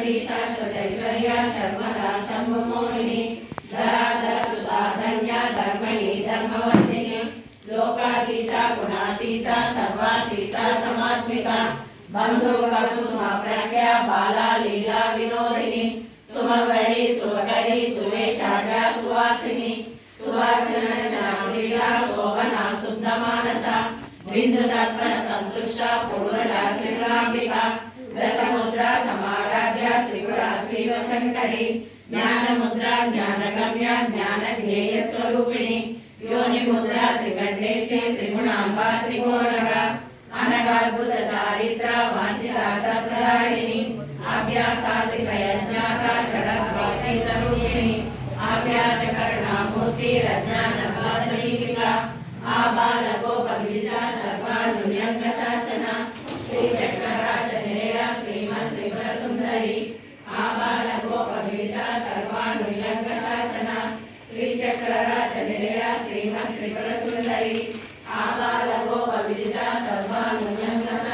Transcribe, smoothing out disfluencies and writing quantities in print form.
शाश्वती शाश्वतैश्वर्या शर्मदा शम्भुमोहिनी धराधर सुता धन्या धर्मणि धर्मवर्धिनी लोकातीता गुणातीता सर्वातीता समात्मिका बंधुकुलकुसुमा प्रज्ञा बाला लीला विनोदिनी सुमगरी सुवकरी सुवेशाढ्या सुवासिनी सुवासिनीला शोभना शुद्ध मानसा बिंदु तर्पण संतुष्टा पूर्वजा त्रिपुरांबिका दशमुद्रा समाराध्या त्रिपुरा श्रीवशंकरी ज्ञान मुद्रा ज्ञानगम्या ज्ञान ध्येय स्वरूपिणी योनि मुद्रा त्रिकंडेशे त्रिगुणांबा त्रिकोणगा अनगाद्भुत चारित्रा वांछितार्थप्रदायिनी अभ्यासातिशयज्ञाता षडद्वैतरूपिणी आभ्यासकरुणामूर्ति रज्ञानपादरीपिका आबालगोपविदिता सर्वानुर्यङ्गशासना श्रीचक्रराजनिलया श्रीमन्त्रिपुरसुन्दरी आबालगोपविदिता सर्वानुर्यङ्गशासना श्रीचक्रराजनिलया श्रीमन्त्रिपुरसुन्दरी आबालगोपविदिता सर्वानुर्यङ्गशासना